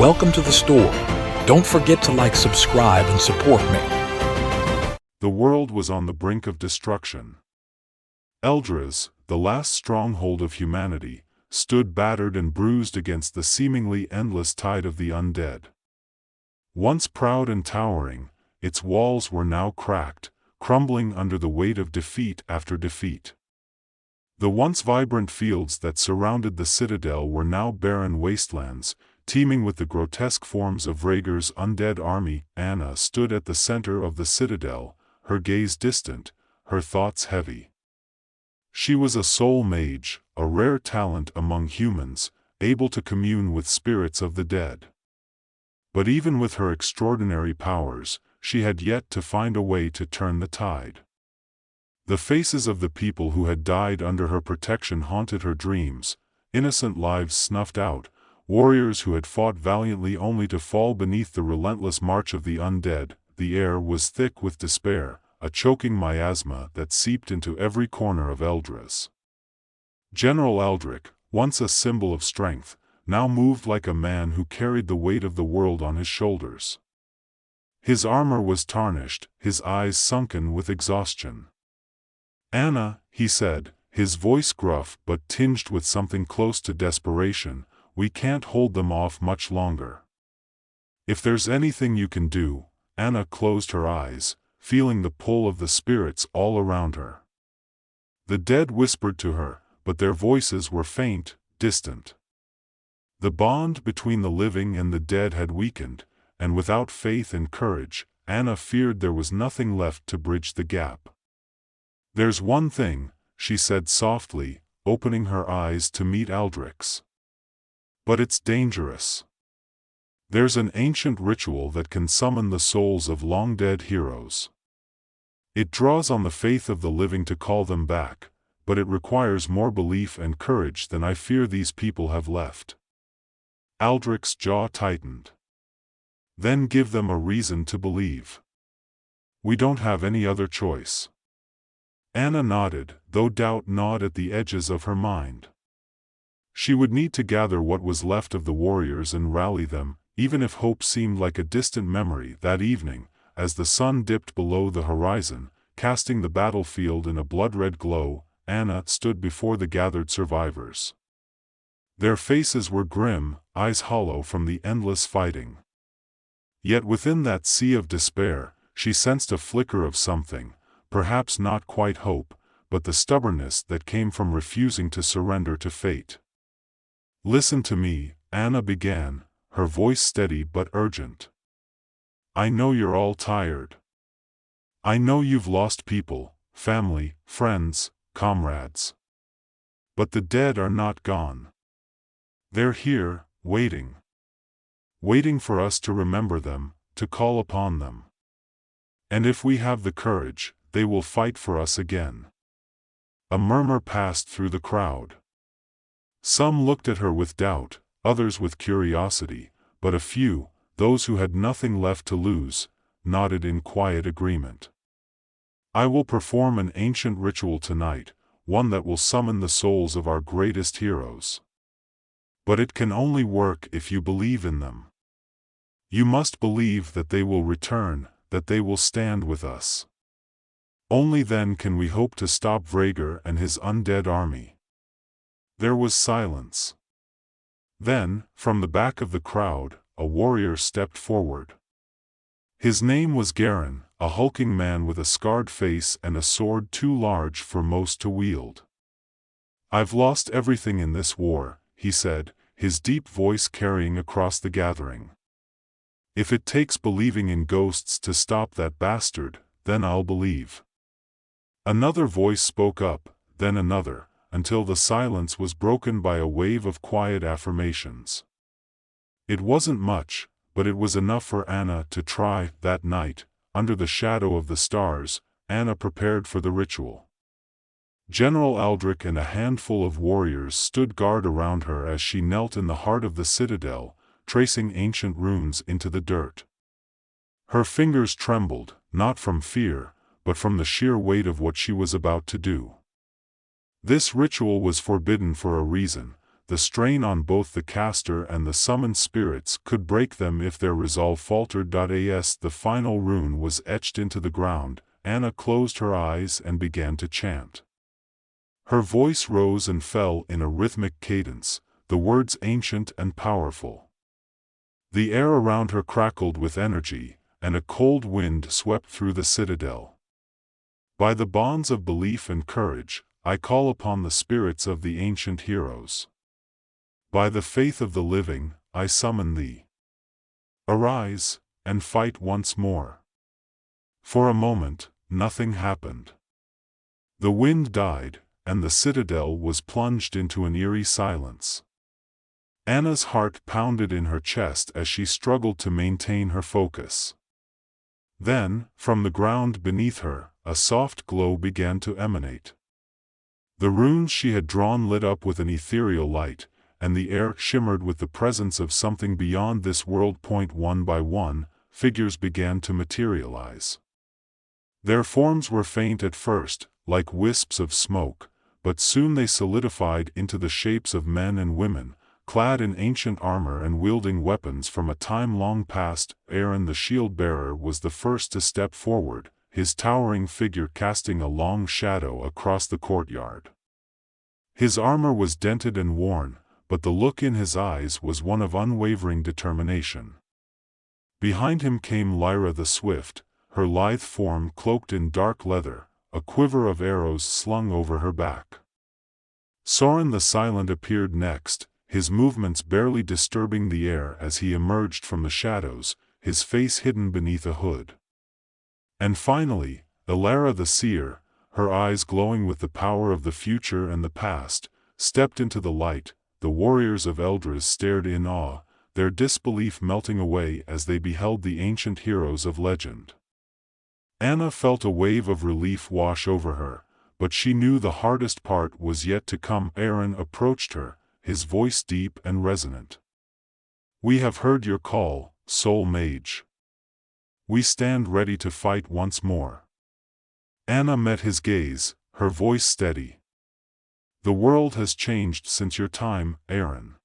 Welcome to the store. Don't forget to like, subscribe, and support me. The world was on the brink of destruction. Eldrazi, the last stronghold of humanity, stood battered and bruised against the seemingly endless tide of the undead. Once proud and towering, its walls were now cracked, crumbling under the weight of defeat after defeat. The once vibrant fields that surrounded the citadel were now barren wastelands, teeming with the grotesque forms of Rhaegar's undead army. Anna stood at the center of the citadel, her gaze distant, her thoughts heavy. She was a soul mage, a rare talent among humans, able to commune with spirits of the dead. But even with her extraordinary powers, she had yet to find a way to turn the tide. The faces of the people who had died under her protection haunted her dreams, innocent lives snuffed out, warriors who had fought valiantly only to fall beneath the relentless march of the undead. The air was thick with despair, a choking miasma that seeped into every corner of Eldrazi. General Aldrich, once a symbol of strength, now moved like a man who carried the weight of the world on his shoulders. His armor was tarnished, his eyes sunken with exhaustion. "Anna," he said, his voice gruff but tinged with something close to desperation, "we can't hold them off much longer. If there's anything you can do." Anna closed her eyes, feeling the pull of the spirits all around her. The dead whispered to her, but their voices were faint, distant. The bond between the living and the dead had weakened, and without faith and courage, Anna feared there was nothing left to bridge the gap. "There's one thing," she said softly, opening her eyes to meet Aldrich's. "But it's dangerous. There's an ancient ritual that can summon the souls of long-dead heroes. It draws on the faith of the living to call them back, but it requires more belief and courage than I fear these people have left." Aldrich's jaw tightened. "Then give them a reason to believe. We don't have any other choice." Anna nodded, though doubt gnawed at the edges of her mind. She would need to gather what was left of the warriors and rally them, even if hope seemed like a distant memory. That evening, as the sun dipped below the horizon, casting the battlefield in a blood-red glow, Anna stood before the gathered survivors. Their faces were grim, eyes hollow from the endless fighting. Yet within that sea of despair, she sensed a flicker of something, perhaps not quite hope, but the stubbornness that came from refusing to surrender to fate. "Listen to me," Anna began, her voice steady but urgent. "I know you're all tired. I know you've lost people, family, friends, comrades. But the dead are not gone. They're here, waiting. Waiting for us to remember them, to call upon them. And if we have the courage, they will fight for us again." A murmur passed through the crowd. Some looked at her with doubt, others with curiosity, but a few, those who had nothing left to lose, nodded in quiet agreement. "I will perform an ancient ritual tonight, one that will summon the souls of our greatest heroes. But it can only work if you believe in them. You must believe that they will return, that they will stand with us. Only then can we hope to stop Rhaegar and his undead army." There was silence. Then, from the back of the crowd, a warrior stepped forward. His name was Garen, a hulking man with a scarred face and a sword too large for most to wield. "I've lost everything in this war," he said, his deep voice carrying across the gathering. "If it takes believing in ghosts to stop that bastard, then I'll believe." Another voice spoke up, then another, until the silence was broken by a wave of quiet affirmations. It wasn't much, but it was enough for Anna to try. That night, under the shadow of the stars, Anna prepared for the ritual. General Aldrich and a handful of warriors stood guard around her as she knelt in the heart of the citadel, tracing ancient runes into the dirt. Her fingers trembled, not from fear, but from the sheer weight of what she was about to do. This ritual was forbidden for a reason. the strain on both the caster and the summoned spirits could break them if their resolve faltered. As the final rune was etched into the ground, Anna closed her eyes and began to chant. Her voice rose and fell in a rhythmic cadence, the words ancient and powerful. The air around her crackled with energy, and a cold wind swept through the citadel. By the bonds of belief and courage, I call upon the spirits of the ancient heroes. By the faith of the living, I summon thee. Arise, and fight once more. For a moment, nothing happened. The wind died, and the citadel was plunged into an eerie silence. Anna's heart pounded in her chest as she struggled to maintain her focus. Then, from the ground beneath her, a soft glow began to emanate. The runes she had drawn lit up with an ethereal light, and the air shimmered with the presence of something beyond this world. One by one, figures began to materialize. Their forms were faint at first, like wisps of smoke, but soon they solidified into the shapes of men and women, clad in ancient armor and wielding weapons from a time long past. Aaron the shield-bearer was the first to step forward, his towering figure casting a long shadow across the courtyard. His armor was dented and worn, but the look in his eyes was one of unwavering determination. Behind him came Lyra the Swift, her lithe form cloaked in dark leather, a quiver of arrows slung over her back. Sorin the Silent appeared next, his movements barely disturbing the air as he emerged from the shadows, his face hidden beneath a hood. And finally, Elara the Seer, her eyes glowing with the power of the future and the past, stepped into the light. The warriors of Eldras stared in awe, their disbelief melting away as they beheld the ancient heroes of legend. Anna felt a wave of relief wash over her, but she knew the hardest part was yet to come. Aaron approached her, his voice deep and resonant. "We have heard your call, Soul Mage. We stand ready to fight once more." Anna met his gaze, her voice steady. "The world has changed since your time, Aaron.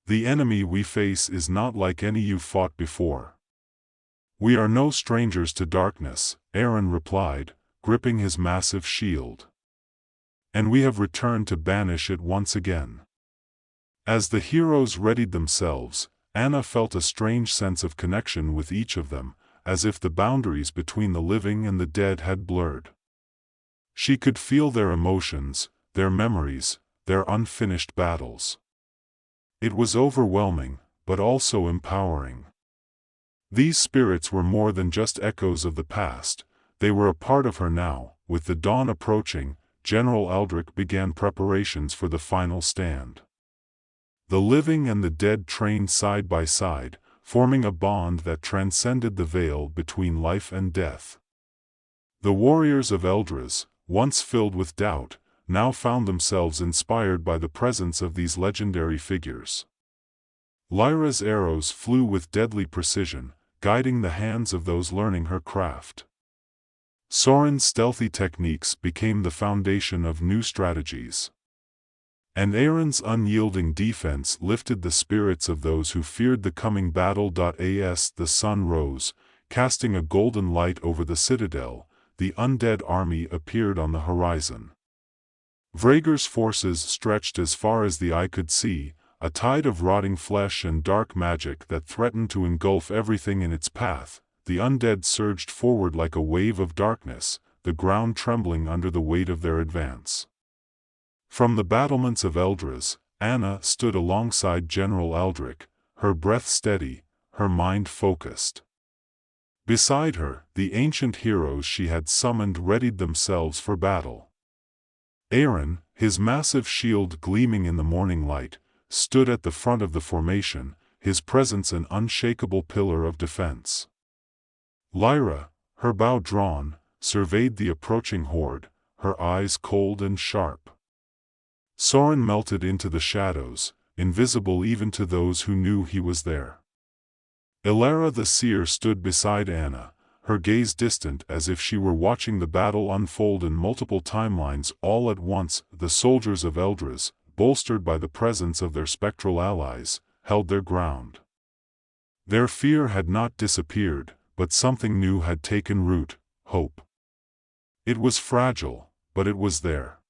The enemy we face is not like any you fought before." "We are no strangers to darkness," Aaron replied, gripping his massive shield. "And we have returned to banish it once again." As the heroes readied themselves, Anna felt a strange sense of connection with each of them, as if the boundaries between the living and the dead had blurred. She could feel their emotions, their memories, their unfinished battles. It was overwhelming, but also empowering. These spirits were more than just echoes of the past, they were a part of her now. With the dawn approaching, General Aldrich began preparations for the final stand. The living and the dead trained side by side, forming a bond that transcended the veil between life and death. The warriors of Eldras, once filled with doubt, now found themselves inspired by the presence of these legendary figures. Lyra's arrows flew with deadly precision, guiding the hands of those learning her craft. Sorin's stealthy techniques became the foundation of new strategies. And Aaron's unyielding defense lifted the spirits of those who feared the coming battle. As the sun rose, casting a golden light over the citadel, the undead army appeared on the horizon. Vrager's forces stretched as far as the eye could see, a tide of rotting flesh and dark magic that threatened to engulf everything in its path. The undead surged forward like a wave of darkness, the ground trembling under the weight of their advance. From the battlements of Eldras, Anna stood alongside General Aldrich, her breath steady, her mind focused. Beside her, the ancient heroes she had summoned readied themselves for battle. Aaron, his massive shield gleaming in the morning light, stood at the front of the formation, his presence an unshakable pillar of defense. Lyra, her bow drawn, surveyed the approaching horde, her eyes cold and sharp. Sorin melted into the shadows, invisible even to those who knew he was there. Elara the Seer stood beside Anna, her gaze distant as if she were watching the battle unfold in multiple timelines all at once. The soldiers of Eldras, bolstered by the presence of their spectral allies, held their ground. Their fear had not disappeared, but something new had taken root: hope. It was fragile, but it was there.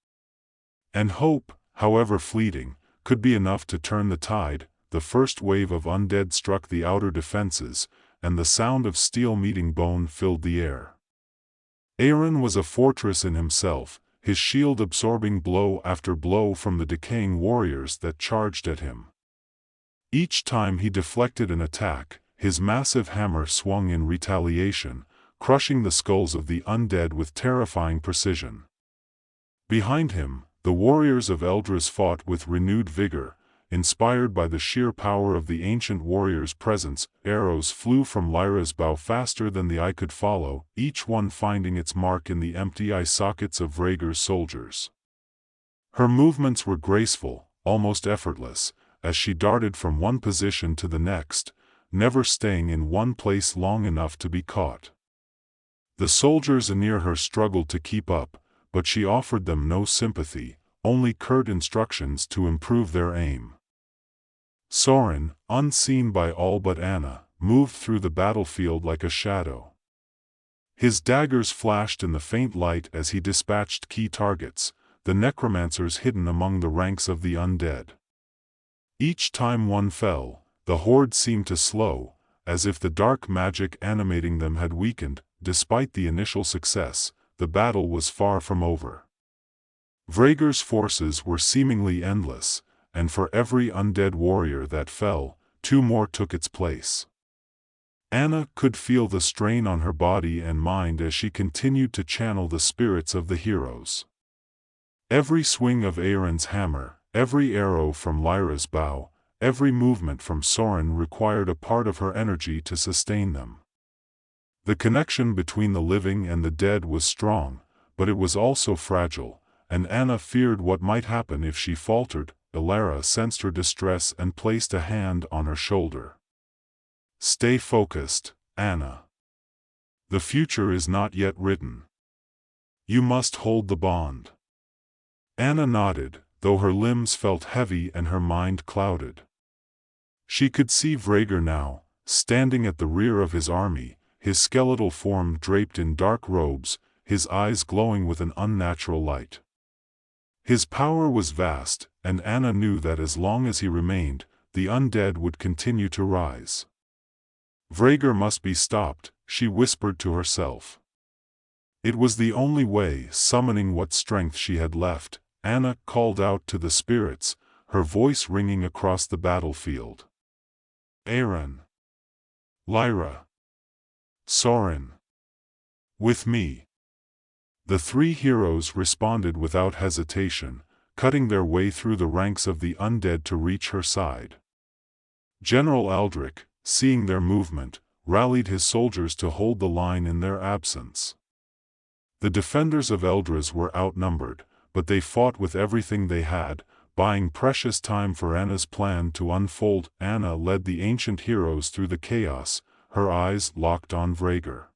And hope, however fleeting, could be enough to turn the tide. The first wave of undead struck the outer defenses, and the sound of steel meeting bone filled the air. Aaron was a fortress in himself, his shield absorbing blow after blow from the decaying warriors that charged at him. Each time he deflected an attack, his massive hammer swung in retaliation, crushing the skulls of the undead with terrifying precision. Behind him, the warriors of Eldras fought with renewed vigor, inspired by the sheer power of the ancient warrior's presence. Arrows flew from Lyra's bow faster than the eye could follow, each one finding its mark in the empty eye sockets of Rhaegar's soldiers. Her movements were graceful, almost effortless, as she darted from one position to the next, never staying in one place long enough to be caught. The soldiers near her struggled to keep up, but she offered them no sympathy, only curt instructions to improve their aim. Sorin, unseen by all but Anna, moved through the battlefield like a shadow. His daggers flashed in the faint light as he dispatched key targets, the necromancers hidden among the ranks of the undead. Each time one fell, the horde seemed to slow, as if the dark magic animating them had weakened. Despite the initial success, the battle was far from over. Rhaegar's forces were seemingly endless, and for every undead warrior that fell, two more took its place. Anna could feel the strain on her body and mind as she continued to channel the spirits of the heroes. Every swing of Aaron's hammer, every arrow from Lyra's bow, every movement from Sorin required a part of her energy to sustain them. The connection between the living and the dead was strong, but it was also fragile, and Anna feared what might happen if she faltered. Elara sensed her distress and placed a hand on her shoulder. "Stay focused, Anna. The future is not yet written. You must hold the bond." Anna nodded, though her limbs felt heavy and her mind clouded. She could see Rhaegar now, standing at the rear of his army, his skeletal form draped in dark robes, his eyes glowing with an unnatural light. His power was vast, and Anna knew that as long as he remained, the undead would continue to rise. Rhaegar must be stopped, she whispered to herself. It was the only way. Summoning what strength she had left, Anna called out to the spirits, her voice ringing across the battlefield. "Aaron. Lyra. Sorin. With me." The three heroes responded without hesitation, cutting their way through the ranks of the undead to reach her side. General Aldrich, seeing their movement, rallied his soldiers to hold the line in their absence. The defenders of Eldras were outnumbered, but they fought with everything they had, buying precious time for Anna's plan to unfold. Anna led the ancient heroes through the chaos, her eyes locked on Rhaegar.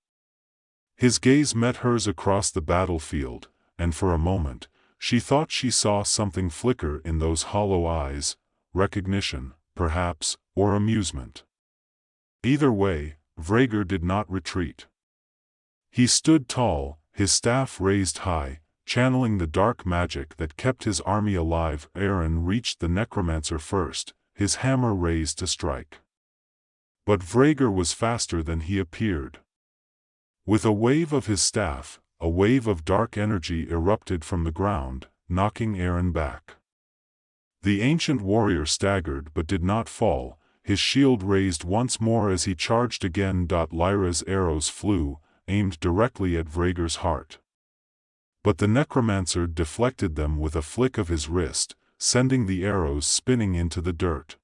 His gaze met hers across the battlefield, and for a moment, she thought she saw something flicker in those hollow eyes: recognition, perhaps, or amusement. Either way, Rhaegar did not retreat. He stood tall, his staff raised high, channeling the dark magic that kept his army alive. Aaron reached the necromancer first, his hammer raised to strike. But Rhaegar was faster than he appeared. With a wave of his staff, a wave of dark energy erupted from the ground, knocking Aaron back. The ancient warrior staggered but did not fall, his shield raised once more as he charged again. Lyra's arrows flew, aimed directly at Rhaegar's heart. But the necromancer deflected them with a flick of his wrist, sending the arrows spinning into the dirt.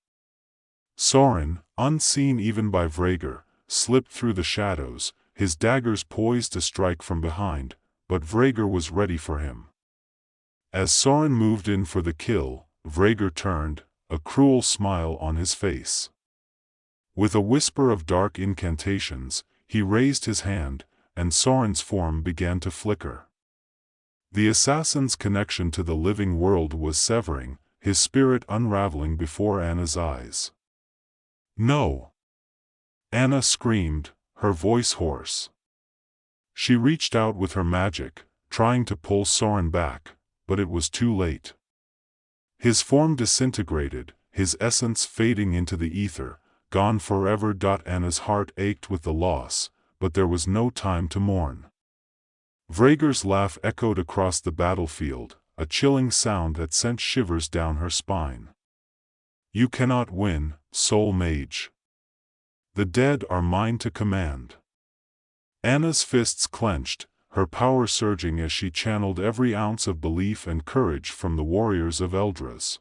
Sorin, unseen even by Rhaegar, slipped through the shadows, his daggers poised to strike from behind, but Rhaegar was ready for him. As Sorin moved in for the kill, Rhaegar turned, a cruel smile on his face. With a whisper of dark incantations, he raised his hand, and Sorin's form began to flicker. The assassin's connection to the living world was severing, his spirit unraveling before Anna's eyes. "No!" Anna screamed, her voice hoarse. She reached out with her magic, trying to pull Soren back, but it was too late. His form disintegrated, his essence fading into the ether, gone forever. Anna's heart ached with the loss, but there was no time to mourn. Vrager's laugh echoed across the battlefield, a chilling sound that sent shivers down her spine. "You cannot win, soul mage. The dead are mine to command." Anna's fists clenched, her power surging as she channeled every ounce of belief and courage from the warriors of Eldrazi.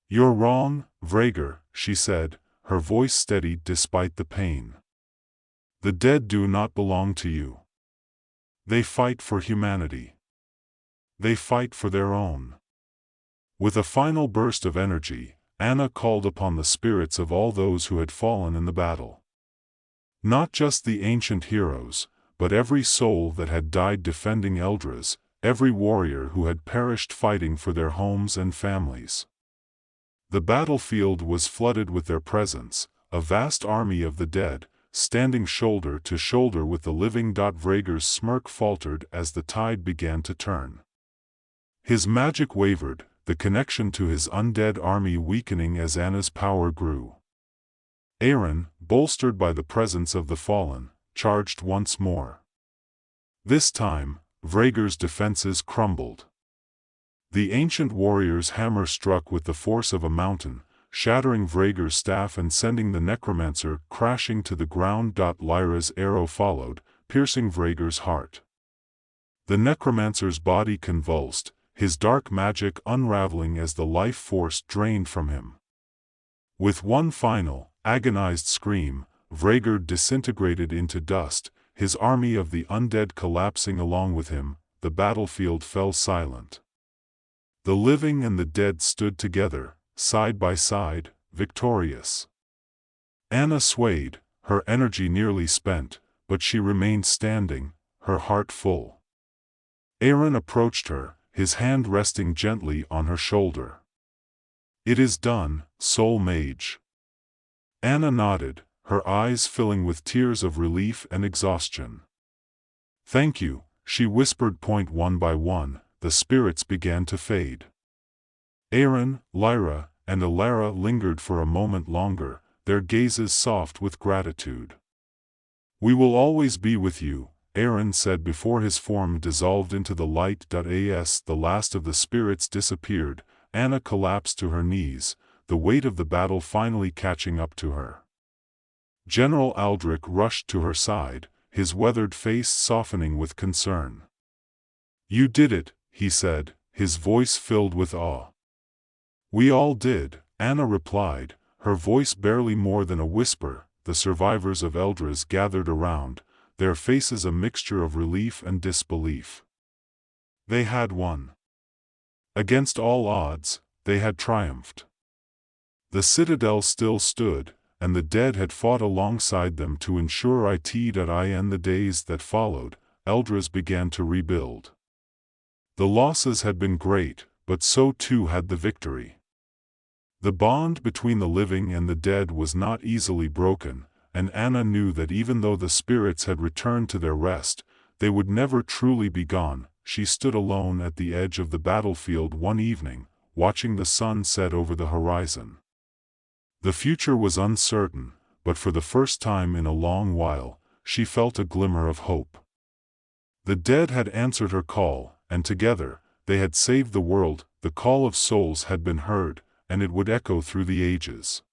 "You're wrong, Vrager," she said, her voice steady despite the pain. "The dead do not belong to you. They fight for humanity. They fight for their own." With a final burst of energy, Anna called upon the spirits of all those who had fallen in the battle. Not just the ancient heroes, but every soul that had died defending Eldrazi, every warrior who had perished fighting for their homes and families. The battlefield was flooded with their presence, a vast army of the dead, standing shoulder to shoulder with the living. Vrager's smirk faltered as the tide began to turn. His magic wavered, the connection to his undead army weakening as Anna's power grew. Aaron, bolstered by the presence of the fallen, charged once more. This time, Vrager's defenses crumbled. The ancient warrior's hammer struck with the force of a mountain, shattering Vrager's staff and sending the necromancer crashing to the ground. Lyra's arrow followed, piercing Vrager's heart. The necromancer's body convulsed, his dark magic unraveling as the life force drained from him. With one final, agonized scream, Vrager disintegrated into dust, his army of the undead collapsing along with him. The battlefield fell silent. The living and the dead stood together, side by side, victorious. Anna swayed, her energy nearly spent, but she remained standing, her heart full. Aaron approached her, his hand resting gently on her shoulder. "It is done, soul mage." Anna nodded, her eyes filling with tears of relief and exhaustion. "Thank you," she whispered. One by one, the spirits began to fade. Aaron, Lyra, and Alara lingered for a moment longer, their gazes soft with gratitude. "We will always be with you," Aaron said before his form dissolved into the light. As the last of the spirits disappeared, Anna collapsed to her knees, the weight of the battle finally catching up to her. General Aldrich rushed to her side, his weathered face softening with concern. "You did it," he said, his voice filled with awe. "We all did," Anna replied, her voice barely more than a whisper. The survivors of Eldrazi gathered around, their faces a mixture of relief and disbelief. They had won. Against all odds, they had triumphed. The citadel still stood, and the dead had fought alongside them to ensure it. In the days that followed, Eldrazi began to rebuild. The losses had been great, but so too had the victory. The bond between the living and the dead was not easily broken, and Anna knew that even though the spirits had returned to their rest, they would never truly be gone. She stood alone at the edge of the battlefield one evening, watching the sun set over the horizon. The future was uncertain, but for the first time in a long while, she felt a glimmer of hope. The dead had answered her call, and together, they had saved the world. The call of souls had been heard, and it would echo through the ages.